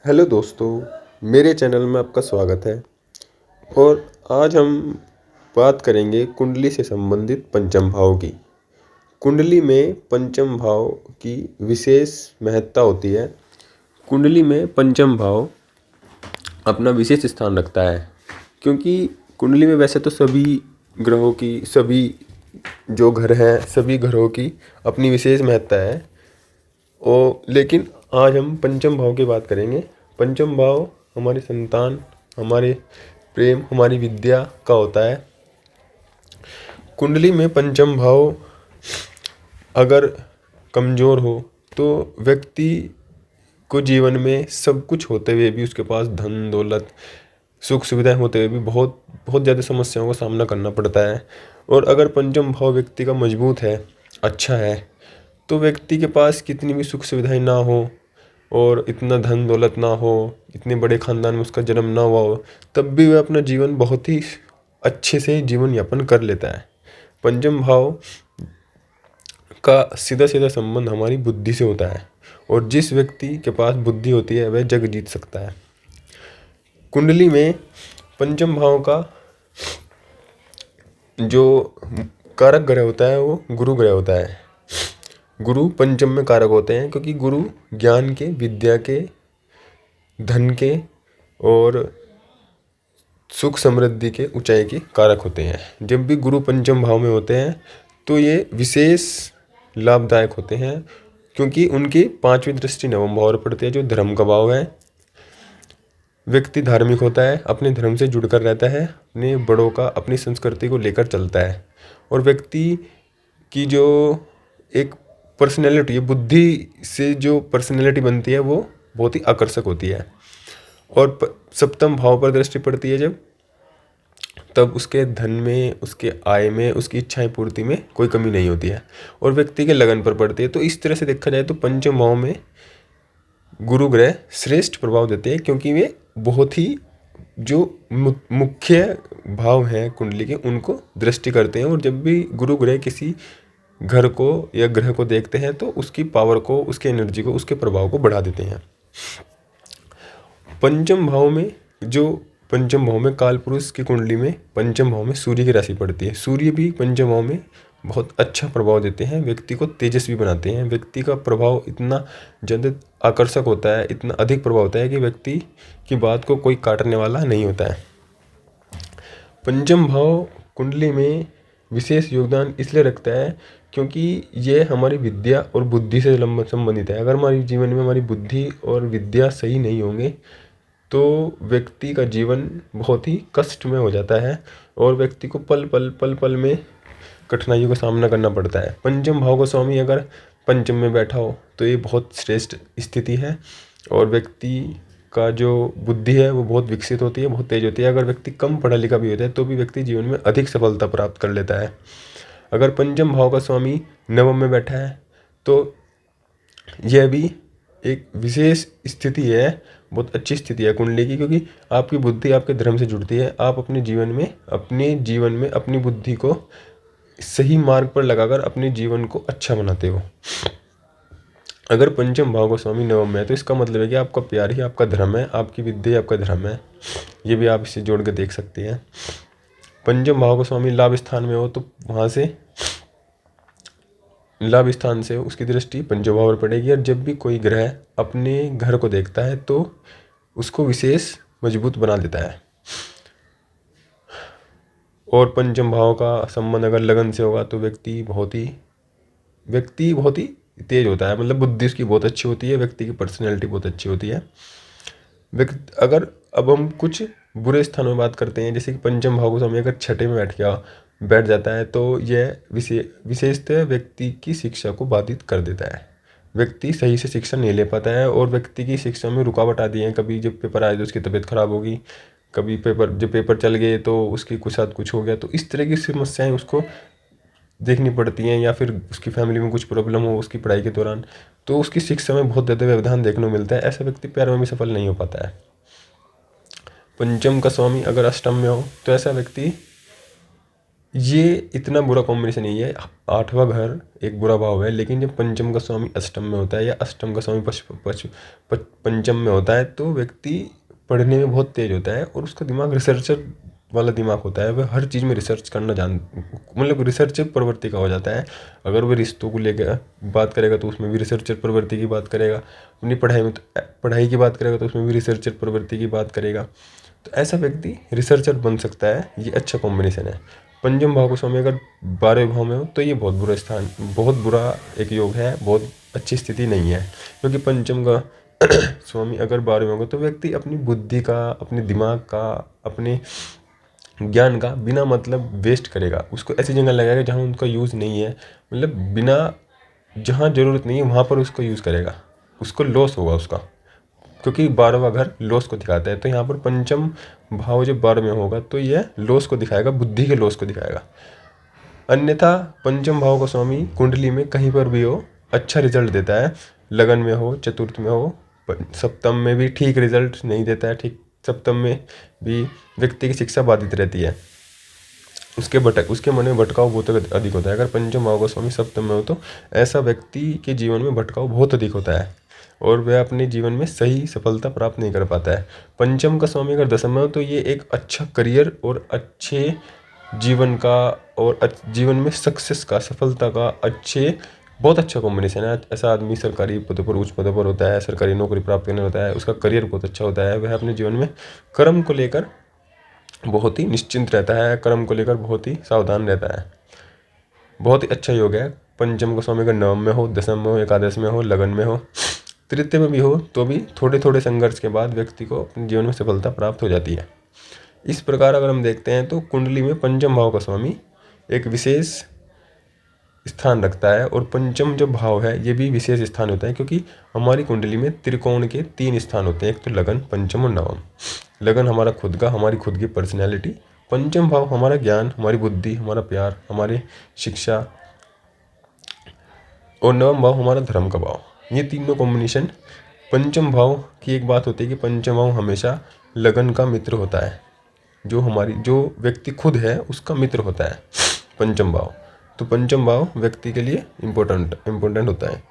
Hello दोस्तों, मेरे channel में आपका स्वागत है। और आज हम बात करेंगे कुंडली से संबंधित पंचम भाव की। कुंडली में पंचम भाव की विशेष महत्ता होती है। कुंडली में पंचम भाव अपना विशेष स्थान रखता है, क्योंकि कुंडली में वैसे तो सभी ग्रहों की, सभी जो घर हैं, सभी ग्रहों की अपनी विशेष महत्ता है। लेकिन आज हम पंचम भाव की बात करेंगे। पंचम भाव हमारी संतान, हमारे प्रेम, हमारी विद्या का होता है। कुंडली में पंचम भाव अगर कमज़ोर हो तो व्यक्ति को जीवन में सब कुछ होते हुए भी, उसके पास धन दौलत सुख सुविधाएं होते हुए भी बहुत बहुत ज़्यादा समस्याओं का सामना करना पड़ता है। और अगर पंचम भाव व्यक्ति का मजबूत है, अच्छा है, तो व्यक्ति के पास कितनी भी सुख सुविधाएं ना हो और इतना धन दौलत ना हो, इतने बड़े ख़ानदान में उसका जन्म ना हुआ हो, तब भी वह अपना जीवन बहुत ही अच्छे से जीवन यापन कर लेता है। पंचम भाव का सीधा सीधा संबंध हमारी बुद्धि से होता है, और जिस व्यक्ति के पास बुद्धि होती है वह जग जीत सकता है। कुंडली में पंचम भाव का जो कारक ग्रह होता है वो गुरु ग्रह होता है। गुरु पंचम में कारक होते हैं, क्योंकि गुरु ज्ञान के, विद्या के, धन के और सुख समृद्धि के, ऊंचाई के कारक होते हैं। जब भी गुरु पंचम भाव में होते हैं तो ये विशेष लाभदायक होते हैं, क्योंकि उनकी पांचवी दृष्टि नवम भाव पर पड़ती है, जो धर्म का भाव है। व्यक्ति धार्मिक होता है, अपने धर्म से जुड़कर रहता है, अपने बड़ों का, अपनी संस्कृति को लेकर चलता है। और व्यक्ति की जो एक पर्सनैलिटी है, बुद्धि से जो पर्सनैलिटी बनती है, वो बहुत ही आकर्षक होती है। और सप्तम भाव पर दृष्टि पड़ती है जब, तब उसके धन में, उसके आय में, उसकी इच्छाएं पूर्ति में कोई कमी नहीं होती है, और व्यक्ति के लगन पर पड़ती है। तो इस तरह से देखा जाए तो पंचम भाव में गुरु ग्रह श्रेष्ठ प्रभाव देते हैं, क्योंकि वे बहुत ही जो मुख्य भाव हैं कुंडली के, उनको दृष्टि करते हैं। और जब भी गुरु ग्रह किसी घर को या ग्रह को देखते हैं तो उसकी पावर को, उसकी एनर्जी को, उसके प्रभाव को बढ़ा देते हैं। पंचम भाव में काल पुरुष की कुंडली में पंचम भाव में सूर्य की राशि पड़ती है। सूर्य भी पंचम भाव में बहुत अच्छा प्रभाव देते हैं, व्यक्ति को तेजस्वी बनाते हैं। व्यक्ति का प्रभाव इतना ज़्यादा आकर्षक होता है, इतना अधिक प्रभाव होता है कि व्यक्ति की बात को कोई काटने वाला नहीं होता है। पंचम भाव कुंडली में विशेष योगदान इसलिए रखता है क्योंकि ये हमारी विद्या और बुद्धि से संबंधित है। अगर हमारे जीवन में हमारी बुद्धि और विद्या सही नहीं होंगे तो व्यक्ति का जीवन बहुत ही कष्ट में हो जाता है, और व्यक्ति को पल पल में कठिनाइयों का सामना करना पड़ता है। पंचम भाव का स्वामी अगर पंचम में बैठा हो तो ये बहुत श्रेष्ठ स्थिति है, और व्यक्ति का जो बुद्धि है वो बहुत विकसित होती है, बहुत तेज होती है। अगर व्यक्ति कम पढ़ा लिखा भी होता है तो भी व्यक्ति जीवन में अधिक सफलता प्राप्त कर लेता है। अगर पंचम भाव का स्वामी नवम में बैठा है तो यह भी एक विशेष स्थिति है, बहुत अच्छी स्थिति है कुंडली की, क्योंकि आपकी बुद्धि आपके धर्म से जुड़ती है। आप अपने जीवन में अपनी बुद्धि को सही मार्ग पर लगाकर अपने जीवन को अच्छा बनाते हो। अगर पंचम भाव का स्वामी नवम में है तो इसका मतलब है कि आपका प्यार ही आपका धर्म है, आपकी विद्या ही आपका धर्म है। ये भी आप इससे जोड़ के देख सकते हैं। पंचम भाव का स्वामी लाभ स्थान में हो तो वहाँ से लाभ स्थान से उसकी दृष्टि पंचम भाव पर पड़ेगी। और जब भी कोई ग्रह अपने घर को देखता है तो उसको विशेष मजबूत बना देता है। और पंचम भाव का संबंध अगर लगन से होगा तो व्यक्ति बहुत ही तेज होता है, मतलब बुद्धि उसकी बहुत अच्छी होती है, व्यक्ति की पर्सनैलिटी बहुत अच्छी होती है। अगर अब हम कुछ बुरे स्थानों में बात करते हैं, जैसे कि पंचम भाव का समय अगर छठे में बैठ जाता है तो यह विशेषतः व्यक्ति की शिक्षा को बाधित कर देता है। व्यक्ति सही से शिक्षा नहीं ले पाता है, और व्यक्ति की शिक्षा में रुकावट आती है। कभी जब पेपर आए तो उसकी तबीयत खराब होगी, कभी जब पेपर चल गए तो उसके साथ कुछ हो गया। तो इस तरह की समस्याएं उसको देखनी पड़ती हैं, या फिर उसकी फैमिली में कुछ प्रॉब्लम हो उसकी पढ़ाई के दौरान, तो उसकी शिक्षा में बहुत ज़्यादा व्यवधान देखने को मिलता है। ऐसा व्यक्ति प्यार में भी सफल नहीं हो पाता है। पंचम का स्वामी अगर अष्टम में हो तो ऐसा व्यक्ति ये इतना बुरा कॉम्बिनेशन नहीं है। 8वां घर एक बुरा भाव है, लेकिन जब पंचम का स्वामी अष्टम में होता है या अष्टम का स्वामी पंचम में होता है तो व्यक्ति पढ़ने में बहुत तेज होता है और उसका दिमाग रिसर्चर वाला दिमाग होता है। वह हर चीज़ में रिसर्च करना मतलब रिसर्चर प्रवृत्ति का हो जाता है। अगर वह रिश्तों को लेकर बात करेगा तो उसमें भी रिसर्चर प्रवृत्ति की बात करेगा। अपनी पढ़ाई में तो पढ़ाई की बात करेगा तो उसमें भी रिसर्चर प्रवृत्ति की बात करेगा। तो ऐसा व्यक्ति रिसर्चर बन सकता है। ये अच्छा कॉम्बिनेशन है। पंचम भाव का स्वामी अगर 12वें भाव में हो तो ये बहुत बुरा स्थान, बहुत बुरा एक योग है, बहुत अच्छी स्थिति नहीं है। क्योंकि पंचम का स्वामी अगर 12वें होगा तो व्यक्ति अपनी बुद्धि का, अपने दिमाग का, अपने ज्ञान का बिना मतलब वेस्ट करेगा। उसको ऐसी जगह लगाएगा जहाँ उनका यूज़ नहीं है, मतलब बिना, जहाँ ज़रूरत नहीं है वहाँ पर उसको यूज़ करेगा। उसको लॉस होगा उसका, क्योंकि 12वां घर लॉस को दिखाता है। तो यहाँ पर पंचम भाव जब 12 में होगा तो यह लॉस को दिखाएगा, बुद्धि के लॉस को दिखाएगा। अन्यथा पंचम भाव का स्वामी कुंडली में कहीं पर भी हो अच्छा रिजल्ट देता है। लगन में हो, चतुर्थ में हो, सप्तम में भी ठीक रिजल्ट नहीं देता है। ठीक सप्तम में भी व्यक्ति की शिक्षा बाधित रहती है। उसके मन में भटकाव बहुत अधिक होता है। अगर पंचम भाव का स्वामी सप्तम में हो तो ऐसा व्यक्ति के जीवन में भटकाव बहुत अधिक होता है और वह अपने जीवन में सही सफलता प्राप्त नहीं कर पाता है। पंचम का स्वामी अगर दशम में हो तो ये एक अच्छा करियर और अच्छे जीवन का और जीवन में सक्सेस का, सफलता का बहुत अच्छा कॉम्बिनेशन है। ऐसा आदमी सरकारी पदों पर, उच्च पदों पर होता है, सरकारी नौकरी प्राप्त करने होता है, उसका करियर बहुत अच्छा होता है। वह अपने जीवन में कर्म को लेकर बहुत ही निश्चिंत रहता है, कर्म को लेकर बहुत ही सावधान रहता है। बहुत ही अच्छा योग है। पंचम का स्वामी अगर नवम में हो, दशम में हो, एकादश में हो, लगन में हो, तृतीय में भी हो तो भी थोड़े थोड़े संघर्ष के बाद व्यक्ति को अपने जीवन में सफलता प्राप्त हो जाती है। इस प्रकार अगर हम देखते हैं तो कुंडली में पंचम भाव का स्वामी एक विशेष स्थान रखता है और पंचम जो भाव है ये भी विशेष स्थान होता है, क्योंकि हमारी कुंडली में त्रिकोण के 3 स्थान होते हैं। एक तो लगन, पंचम और नवम। लगन हमारा खुद का, हमारी खुद की पर्सनैलिटी। पंचम भाव हमारा ज्ञान, हमारी बुद्धि, हमारा प्यार, हमारी शिक्षा। और नवम भाव हमारा धर्म का भाव। ये तीनों कॉम्बिनेशन। पंचम भाव की एक बात होती है कि पंचम भाव हमेशा लगन का मित्र होता है। जो व्यक्ति खुद है उसका मित्र होता है पंचम भाव। तो पंचम भाव व्यक्ति के लिए इम्पोर्टेंट होता है।